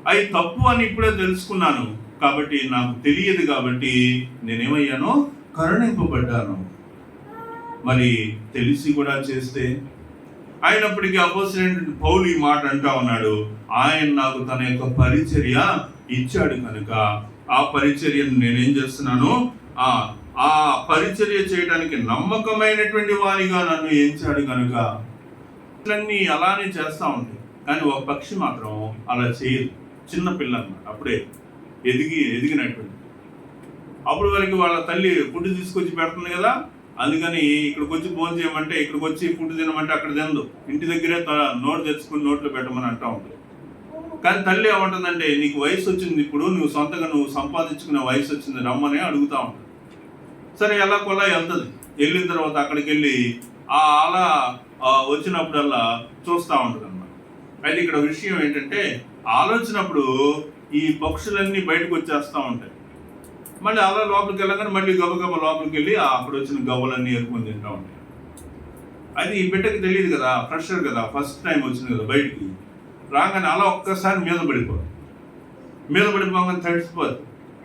అవి తప్పు అని ఇప్పుడే తెలుసుకున్నాను. కాబట్టి నాకు తెలియదు, కాబట్టి నేనేమయ్యాను, కరుణింపబడ్డాను. మరి తెలిసి కూడా చేస్తే, అయినప్పటికీ అపోస్తలుడైన పౌలు ఈ మాట అంటా ఉన్నాడు, ఆయన నాకు తన యొక్క పరిచర్య ఇచ్చాడు కనుక ఆ పరిచర్యను నేనేం చేస్తున్నాను, ఆ పరిచర్య చేయడానికి నమ్మకమైనటువంటి వారిగా నన్ను ఎంచాడు కనుక ఇట్లన్నీ అలానే చేస్తూ ఉంటాయి. కానీ ఒక పక్షి మాత్రం అలా చేయదు. చిన్న పిల్ల అన్నమాట, అప్పుడే ఎదిగినటువంటి. అప్పుడు వరకు వాళ్ళ తల్లి ఫుడ్ తీసుకొచ్చి పెడుతుంది కదా, అందుకని ఇక్కడికి వచ్చి భోజనం చేయమంటే, ఇక్కడికి వచ్చి ఫుడ్ తినమంటే అక్కడ తినదు. ఇంటి దగ్గరే నోటు తెచ్చుకుని నోట్లో పెట్టమని అంటూ ఉంటుంది. కానీ తల్లి ఏమంటుందంటే, నీకు వయసు వచ్చింది, ఇప్పుడు నువ్వు సొంతగా సంపాదించుకునే వయసు వచ్చింది, రమ్మని అడుగుతూ ఉంటుంది. సరే ఎలా కొలా వెళ్తుంది. వెళ్ళిన తర్వాత అక్కడికి వెళ్ళి అలా వచ్చినప్పుడల్లా చూస్తూ ఉంటుంది అన్నమాట. అయితే ఇక్కడ విషయం ఏంటంటే, ఆలోచనప్పుడు ఈ పక్షులన్నీ బయటకు వచ్చేస్తూ ఉంటాయి. మళ్ళీ అలా లోపలికి వెళ్ళగానే మళ్ళీ గబగబ లోపలికి వెళ్ళి అక్కడ వచ్చిన గవ్వలన్నీ ఏరుకొని తింటూ ఉంటాయి. అది ఈ బిడ్డకి తెలియదు కదా, ఫ్రెషర్ కదా, ఫస్ట్ టైం వచ్చింది కదా, బయటికి రాగానే అలా ఒక్కసారి మీద పడిపోగానే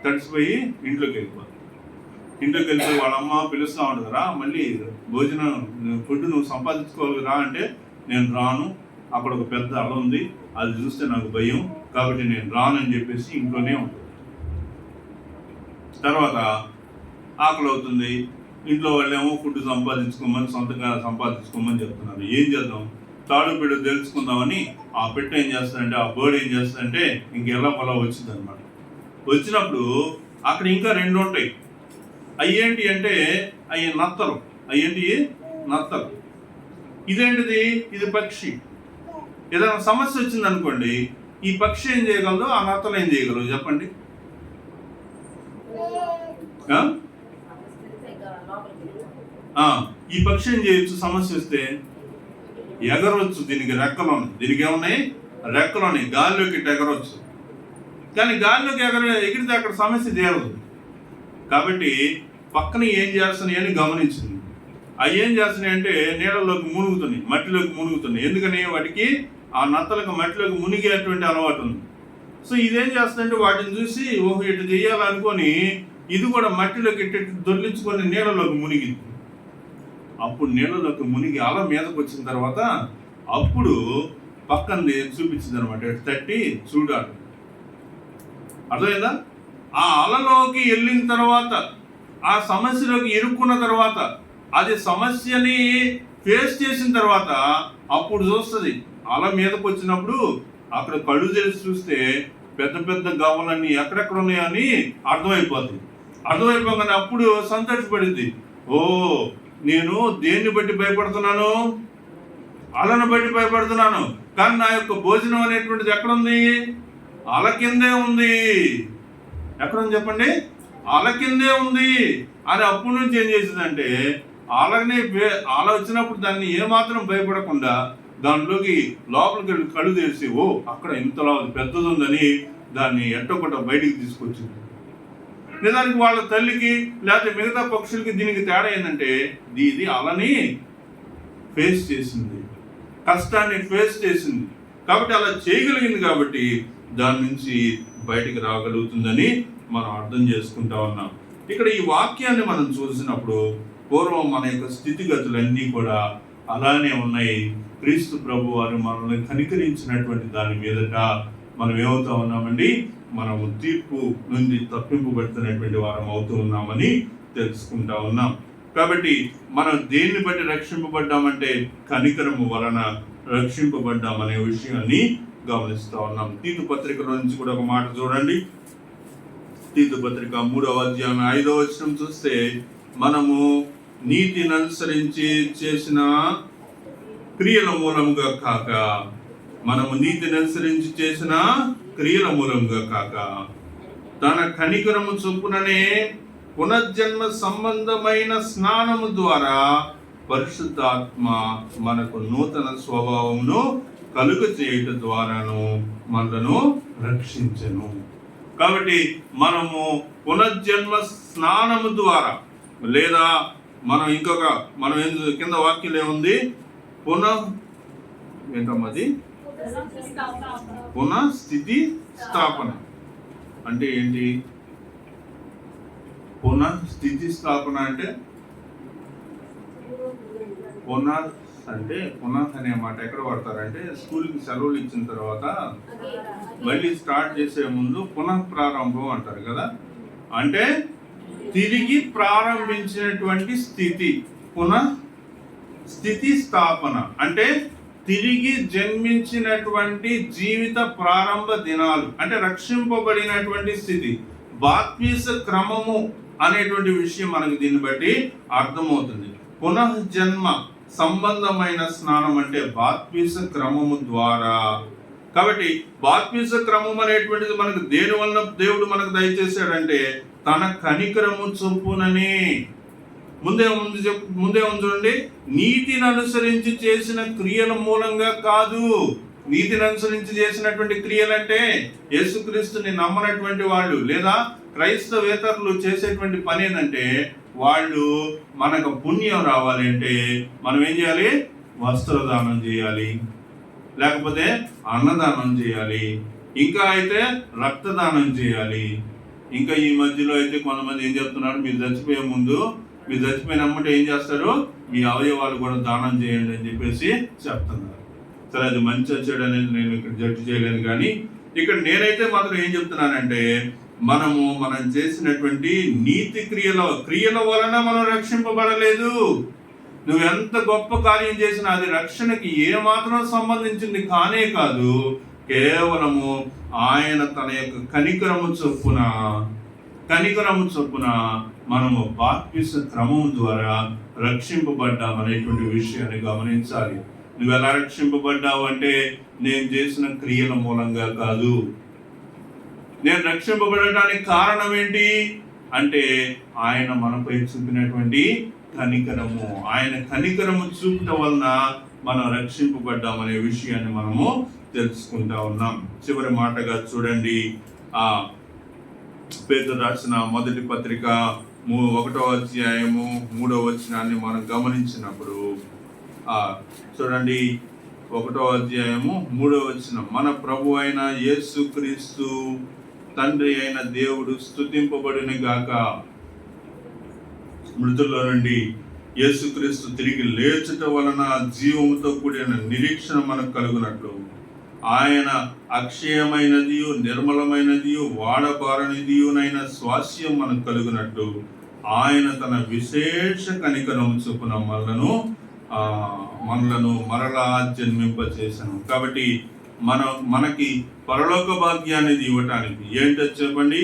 తడిసిపోయి ఇంట్లోకి వెళ్ళిపోయి వాళ్ళ అమ్మ పిలుస్తూ ఉంటుంది, రా మళ్ళీ భోజనం ఫుడ్ నువ్వు సంపాదించుకోవాలి రా అంటే, నేను రాను, అక్కడ ఒక పెద్ద అల ఉంది, అది చూస్తే నాకు భయం, కాబట్టి నేను రానని చెప్పేసి ఇంట్లోనే ఉంటుంది. తర్వాత ఆకలి అవుతుంది, ఇంట్లో వాళ్ళేమో ఫుడ్ సంపాదించుకోమని, సొంతంగా సంపాదించుకోమని చెప్తున్నారు. ఏం చేద్దాం, తాడు బిడ్డ తెలుసుకుందామని ఆ పెట్ట ఏం చేస్తుందంటే, ఆ బర్డ్ ఏం చేస్తుందంటే ఇంకెలా పొలా వచ్చింది అనమాట. వచ్చినప్పుడు అక్కడ ఇంకా రెండు ఉంటాయి. అయ్యేంటి అంటే అవి నత్తలు. నత్తలు. ఇదేంటిది, ఇది పక్షి. ఏదైనా సమస్య వచ్చింది అనుకోండి, ఈ పక్షి ఏం చేయగలదు, ఆ నత్తలు ఏం చేయగలరు చెప్పండి. ఈ పక్షి ఏం చేయొచ్చు, సమస్య వస్తే ఎగరవచ్చు. దీనికి రెక్కలు ఉన్నాయి. దీనికి ఏమున్నాయి, రెక్కలు ఉన్నాయి, గాల్లోకి ఎగరవచ్చు. కానీ గాల్లోకి ఎగిరితే అక్కడ సమస్య తీరదు. కాబట్టి పక్కన ఏం చేస్తున్నాయి అని గమనించింది. అవి ఏం చేస్తున్నాయి అంటే నీళ్ళలోకి మునుగుతున్నాయి, మట్టిలోకి మునుగుతున్నాయి. ఎందుకని, వాటికి ఆ నత్తలకు మట్టిలోకి మునిగేటువంటి అలవాటు ఉంది. సో ఇదేం చేస్తుందంటే వాటిని చూసి ఓహో ఇటు చేయాలనుకొని ఇది కూడా మట్టిలోకి ఇటు దొర్లించుకొని నీళ్ళలోకి మునిగింది. అప్పుడు నీళ్ళలోకి మునిగి అల మీదకి వచ్చిన తర్వాత అప్పుడు పక్కన చూపించింది అనమాట, ఇటు తట్టి చూడాలి. అర్థమైందా? ఆ అలలోకి వెళ్ళిన తర్వాత, ఆ సమస్యలోకి ఇరుక్కున్న తర్వాత, అది సమస్యని ఫేస్ చేసిన తర్వాత అప్పుడు చూస్తుంది. అల మీదకి వచ్చినప్పుడు అక్కడ కళ్ళు తెరిచి చూస్తే పెద్ద పెద్ద గవ్వలన్నీ ఎక్కడెక్కడ ఉన్నాయని అర్థమైపోగానే అప్పుడు సంతోషపడింది. ఓ, నేను దేన్ని బట్టి భయపడుతున్నాను, అలను బట్టి భయపడుతున్నాను, కానీ నా యొక్క భోజనం అనేటువంటిది ఎక్కడుంది, అల కిందే ఉంది. ఎక్కడుంది చెప్పండి, అల కిందే ఉంది అని అప్పటి నుంచి ఏం చేసిందంటే, అల వచ్చినప్పుడు దాన్ని ఏమాత్రం భయపడకుండా దాంట్లోకి లోపలికి వెళ్ళి కళ్ళు తెరిచి, ఓ అక్కడ ఇంతలా పెద్దది ఉందని దాన్ని ఎట్టొక్కట బయటికి తీసుకొచ్చింది. నిజానికి వాళ్ళ తల్లికి లేకపోతే మిగతా పక్షులకి దీనికి తేడా ఏంటంటే, ఇది అలని ఫేస్ చేసింది, కష్టాన్ని ఫేస్ చేసింది. కాబట్టి అలా చేయగలిగింది, కాబట్టి దాని నుంచి బయటికి రాగలుగుతుందని మనం అర్థం చేసుకుంటా ఉన్నాం. ఇక్కడ ఈ వాక్యాన్ని మనం చూసినప్పుడు పూర్వం మన యొక్క స్థితిగతులన్నీ కూడా అలానే ఉన్నాయి. క్రీస్తు ప్రభు వారు మనల్ని కనికరించినటువంటి దాని మీదట మనం ఏమవుతా ఉన్నామండి, మనము తీర్పు నుండి తప్పింపబడుతున్నటువంటి వారం అవుతూ ఉన్నామని తెలుసుకుంటా ఉన్నాం. కాబట్టి మనం దేన్ని బట్టి రక్షింపబడ్డామంటే కనికరము వలన రక్షింపబడ్డామనే విషయాన్ని గమనిస్తూ ఉన్నాం. తీతు పత్రికలో నుంచి కూడా ఒక మాట చూడండి. తీతు పత్రిక 3వ అధ్యాయం 5వ వచనం చూస్తే, మనము నీతిని అనుసరించి చేసిన క్రియల మూలముగా కాక మనము నీతిని అనుసరించి చేసిన క్రియల మూలంగా కాక తన కనికరము చొప్పుననే పునర్జన్మ సంబంధమైన స్నానము ద్వారా పరిశుద్ధాత్మ మనకు నూతన స్వభావమును కలుగ చేయటం ద్వారాను మనలను రక్షించెను. కాబట్టి మనము పునర్జన్మ స్నానము ద్వారా, లేదా మనం కింద వాక్యం ఏముంది, పునఃస్థితి స్థాపన అంటే ఏంటి? పునఃస్థితి స్థాపన అంటే పునః అనే మాట ఎక్కడ వాడతారంటే, స్కూల్కి సెలవులు ఇచ్చిన తర్వాత మళ్ళీ స్టార్ట్ చేసే ముందు పునః ప్రారంభం అంటారు కదా. అంటే తిరిగి ప్రారంభించినటువంటి స్థితి. స్థితి స్థాపన అంటే తిరిగి జన్మించినటువంటి జీవిత ప్రారంభ దినాలు, అంటే రక్షింపబడినటువంటి స్థితి. బాప్తిస్మ క్రమము అనేటువంటి విషయం మనకు దీన్ని బట్టి అర్థమవుతుంది. పునఃజన్మ సంబంధమైన స్నానం అంటే బాప్తిస్మ క్రమము ద్వారా. కాబట్టి బాప్తిస్మ క్రమం అనేటువంటిది మనకు దేని వలన దేవుడు మనకు దయచేశాడంటే తన కనికరము చొప్పుననే. ముందే చూడండి, నీతిని అనుసరించి చేసిన క్రియల మూలంగా కాదు. నీతిని అనుసరించి చేసినటువంటి క్రియలంటే యేసుక్రీస్తుని నమ్మనటువంటి వాళ్ళు లేదా క్రైస్తవేతరులు చేసేటువంటి పని ఏంటంటే, వాళ్ళు మనకు పుణ్యం రావాలి అంటే మనం ఏం చేయాలి? వస్త్రదానం చేయాలి, లేకపోతే అన్నదానం చేయాలి, ఇంకా అయితే రక్తదానం చేయాలి. ఇంకా ఈ మధ్యలో అయితే కొంతమంది ఏం చెప్తున్నారు, మీరు చచ్చిపోయినమ్మటే ఏం చేస్తారు, మీ అవయవాలు కూడా దానం చేయండి అని చెప్పేసి చెప్తున్నారు. సరే, అది మంచి వచ్చాడు అనేది నేను ఇక్కడ జడ్జి చేయలేను, కానీ ఇక్కడ నేనైతే మాత్రం ఏం చెప్తున్నానంటే, మనం చేసినటువంటి నీతి క్రియల వలన మనం రక్షింపబడలేదు. నువ్వు ఎంత గొప్ప కార్యం చేసినా అది రక్షణకి ఏమాత్రం సంబంధించింది కానే కాదు. కేవలము ఆయన తన యొక్క కనికరము చొప్పున మనము బాప్తిస్మ క్రమం ద్వారా రక్షింపబడ్డామనేటువంటి విషయాన్ని గమనించాలి. నువ్వు ఎలా రక్షింపబడ్డావు అంటే, నేను చేసిన క్రియల మూలంగా కాదు. నేను రక్షింపబడటానికి కారణం ఏంటి అంటే, ఆయన మనపై చూపినటువంటి కనికరము. ఆయన కనికరము చూపటం వలన మనం రక్షింపబడ్డామనే విషయాన్ని మనము తెలుసుకుంటా ఉన్నాం. చివరి మాటగా చూడండి, పేతురు రాసిన మొదటి పత్రిక 1వ అధ్యాయము 3వ వచనాన్ని మనం గమనించినప్పుడు చూడండి, 1వ అధ్యాయము 3వ వచనం, మన ప్రభు అయిన యేసుక్రీస్తు తండ్రి అయిన దేవుడు స్తుతింపబడును గాక. మృతుల్లో నుండి యేసుక్రీస్తు తిరిగి లేచుట వలన జీవముతో కూడిన నిరీక్షణ మనకు కలుగునట్లు, ఆయన అక్షయమైనది నిర్మలమైనది వాడబారనిదియునైన స్వాస్యం మనకు కలుగునట్లు ఆయన తన విశేష కనికరం చొప్పున మనలను మరలా జన్మింపచేశాను. కాబట్టి మనకి పరలోక భాగ్యాన్ని ఇవ్వటానికి ఏంటో చెప్పండి,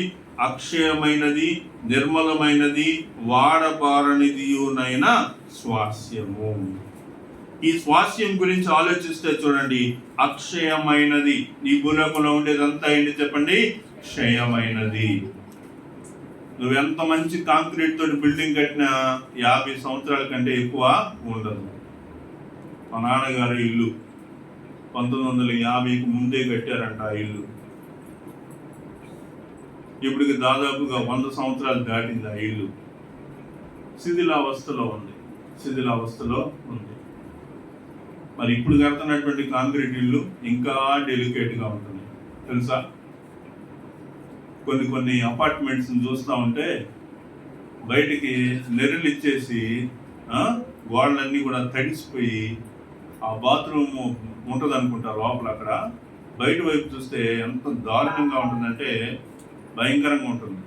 అక్షయమైనది నిర్మలమైనది వాడబారనిదియునైన స్వాస్యము. ఈ స్వాస్యం గురించి ఆలోచిస్తే చూడండి, అక్షయమైనది. ఈ భూలోకంలో ఉండేదంతా ఏంటి చెప్పండి? క్షయమైనది. నువ్వు ఎంత మంచి కాంక్రీట్ తోటి బిల్డింగ్ కట్టినా 50 సంవత్సరాల కంటే ఎక్కువ ఉండదు. మా నాన్నగారి ఇల్లు 1950కి ముందే కట్టారంట ఆ ఇల్లు. ఇప్పటికి దాదాపుగా 100 సంవత్సరాలు దాటింది ఆ ఇల్లు. శిథిలావస్థలో ఉంది. మరి ఇప్పుడు కడుతున్నటువంటి కాంక్రీట్ ఇల్లు ఇంకా డెలికేట్గా ఉంటుంది తెలుసా. కొన్ని అపార్ట్మెంట్స్ చూస్తూ ఉంటే బయటికి నెరలు ఇచ్చేసి గోడలన్నీ కూడా తడిసిపోయి, ఆ బాత్రూమ్ ఉంటుంది అనుకుంటా లోపల, అక్కడ బయట వైపు చూస్తే ఎంత దారుణంగా ఉంటుందంటే భయంకరంగా ఉంటుంది.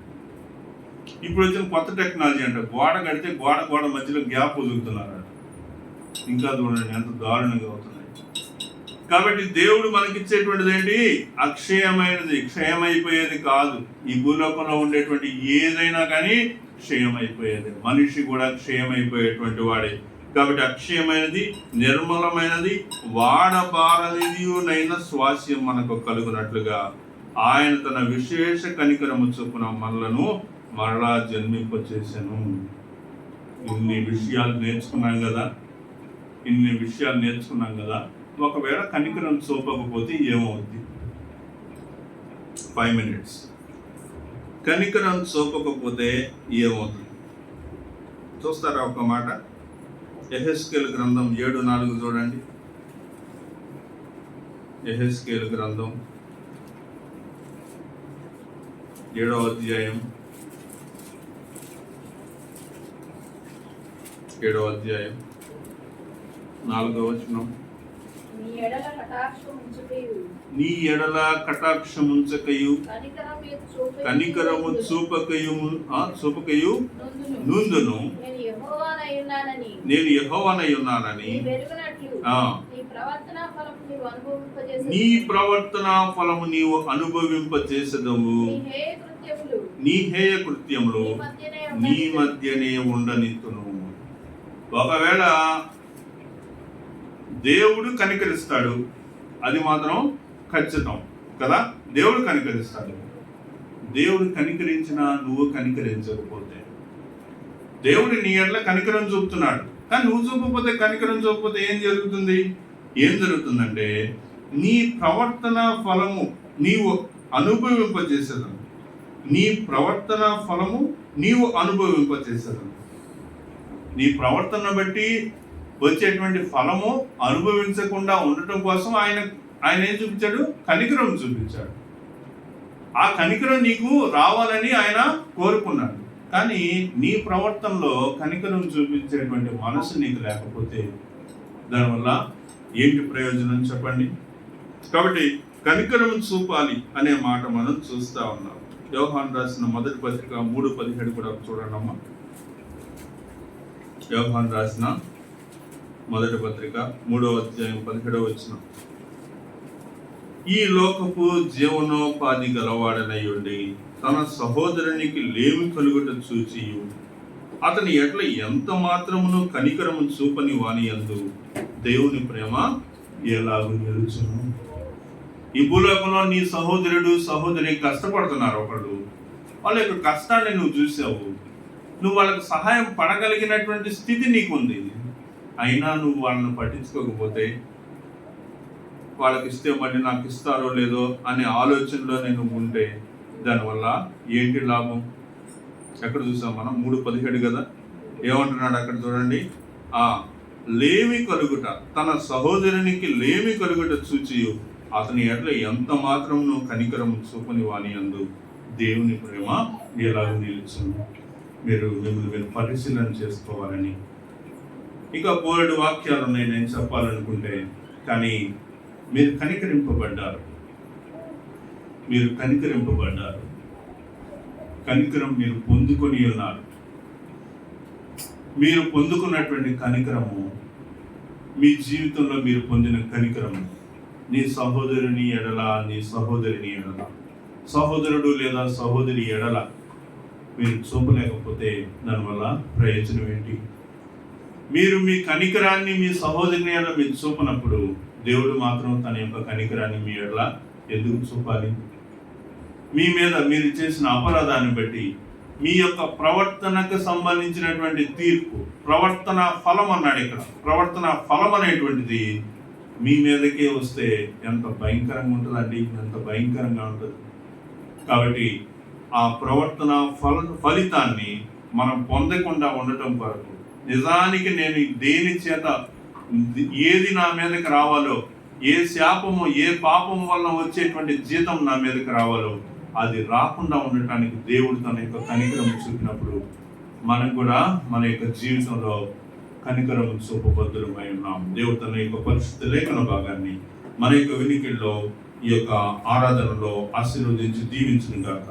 ఇప్పుడు వచ్చిన కొత్త టెక్నాలజీ అంటే గోడ కడితే గోడ మధ్యలో గ్యాప్ వదులుతున్నారు. ఇంకా చూడండి ఎంత దారుణంగా అవుతున్నాయి. కాబట్టి దేవుడు మనకిచ్చేటువంటిది ఏంటి? అక్షయమైనది, క్షయమైపోయేది కాదు. ఈ భూలోకంలో ఉండేటువంటి ఏదైనా కానీ క్షయమైపోయేది. మనిషి కూడా క్షయమైపోయేటువంటి వాడే. కాబట్టి అక్షయమైనది, నిర్మలమైనది, వాడబారనిదియునైన స్వాస్యం మనకు కలుగునట్లుగా ఆయన తన విశేష కనికరము చొప్పున మనలను మరలా జన్మింపచేసెను. ఇన్ని విషయాలు నేర్చుకున్నాం కదా. ఒకవేళ కనికరం చూపకపోతే ఏమవుద్ది? 5 minutes. కనికరం చూపకపోతే ఏమవుతుంది చూస్తారా? ఒక మాట యెహెజ్కేలు గ్రంథం 7:4 చూడండి. యెహెజ్కేలు గ్రంథం 7వ అధ్యాయం 4వ వచనం. నీ ఎడల కటాక్షముంచకయు కనికరము చూపకయు నుందును నేను యెహోవానై ఉన్నానని నీ ప్రవర్తన ఫలము నీవు అనుభవింపచేసెదవు. నీ హేయ కృత్యములు నీ మధ్యనే ఉండనిత్తును. ఒకవేళ దేవుడు కనికరిస్తాడు, అది మాత్రం ఖచ్చితం కదా. దేవుడు కనికరిస్తాడు. దేవుడు కనికరించినా నువ్వు కనికరించకపోతే, దేవుడు నీ ఎడల కనికరం చూపుతున్నాడు కానీ నువ్వు చూపకపోతే, కనికరం చూపకపోతే ఏం జరుగుతుందంటే నీ ప్రవర్తన ఫలము నీవు అనుభవింపజేసేదను. నీ ప్రవర్తన ఫలము నీవు అనుభవింపజేసేదను. నీ ప్రవర్తన బట్టి వచ్చేటువంటి ఫలము అనుభవించకుండా ఉండటం కోసం ఆయన ఏం చూపించాడు? కనికరం చూపించాడు. ఆ కనికరం నీకు రావాలని ఆయన కోరుకున్నాడు. కానీ నీ ప్రవర్తనలో కనికరం చూపించేటువంటి మనసు నీకు లేకపోతే దానివల్ల ఏంటి ప్రయోజనం చెప్పండి? కాబట్టి కనికరం చూపాలి అనే మాట మనం చూస్తా ఉన్నాం. యోహాను రాసిన మొదటి పత్రిక 3:17 కూడా చూడండి అమ్మా. యోహాను రాసిన మొదటి పత్రిక 3వ అధ్యాయం 17వ వచనం. ఈ లోకపు జీవనోపాధి గలవాడనయ్యుండి తన సహోదరునికి లేమి కలుగుట చూచి అతని ఎట్ల ఎంత మాత్రమును కనికరము చూపని వాని యందు దేవుని ప్రేమ ఎలాగూ నిలుచును. ఈ భూలోకంలో నీ సహోదరి కష్టపడుతున్నారు. వాళ్ళ యొక్క కష్టాన్ని నువ్వు చూసావు, నువ్వు వాళ్ళకు సహాయం పడగలిగినటువంటి స్థితి నీకుంది. అయినా నువ్వు వాళ్ళని పట్టించుకోకపోతే, వాళ్ళకి ఇస్తే మళ్ళీ నాకు ఇస్తారో లేదో అనే ఆలోచనలో నేను ఉంటే దానివల్ల ఏంటి లాభం? ఎక్కడ చూసాం మనం? 3:17 కదా. ఏమంటున్నాడు అక్కడ చూడండి. లేమి కలుగుట, తన సహోదరునికి లేమి కలుగుట చూచి అతని ఎట్ల ఎంత మాత్రం కనికరము చూపని వాని యందు దేవుని ప్రేమ ఎలాగో నిలుచును. మిమ్మల్ని పరిశీలన చేసుకోవాలని. ఇంకా బోలెడు వాక్యాలు ఉన్నాయి నేను చెప్పాలనుకుంటే, కానీ మీరు కనికరింపబడ్డారు. కనికరం మీరు పొందుకొని ఉన్నారు. మీరు పొందుకున్నటువంటి కనికరము, మీ జీవితంలో మీరు పొందిన కనికరము నీ సహోదరుని ఎడల, నీ సహోదరిని ఎడల, సహోదరుడు లేదా సహోదరి ఎడల మీరు చూపలేకపోతే దానివల్ల ప్రయోజనం ఏంటి? మీరు మీ కనికరాన్ని మీ సహోదరిని ఎడల మీరు చూపనప్పుడు దేవుడు మాత్రం తన యొక్క కనికరాన్ని మీ ఎడల ఎందుకు చూపాలి? మీ మీద మీరు చేసిన అపరాధాన్ని బట్టి మీ యొక్క ప్రవర్తనకు సంబంధించినటువంటి తీర్పు, ప్రవర్తన ఫలం అన్నాడు ఇక్కడ. ప్రవర్తన ఫలం అనేటువంటిది మీ మీదకే వస్తే ఎంత భయంకరంగా ఉంటుందండి, ఎంత భయంకరంగా ఉంటుంది. కాబట్టి ఆ ప్రవర్తన ఫలితాన్ని మనం పొందకుండా ఉండటం కొరకు నిజానికి నేను దేని చేత ఏది నా మీదకి రావాలో, ఏ శాపము ఏ పాపం వల్ల వచ్చేటువంటి జీతం నా మీదకి రావాలో అది రాకుండా ఉండటానికి దేవుడు తన యొక్క కనికరం చూపినప్పుడు మనం కూడా మన యొక్క జీవితంలో కనికరం చూపబద్దులమై ఉన్నాం. దేవుడు తన యొక్క పరిశుద్ధ లేఖన భాగాన్ని మన యొక్క వినికిడిలో ఈ యొక్క ఆరాధనలో ఆశీర్వదించి దీవించును గాక.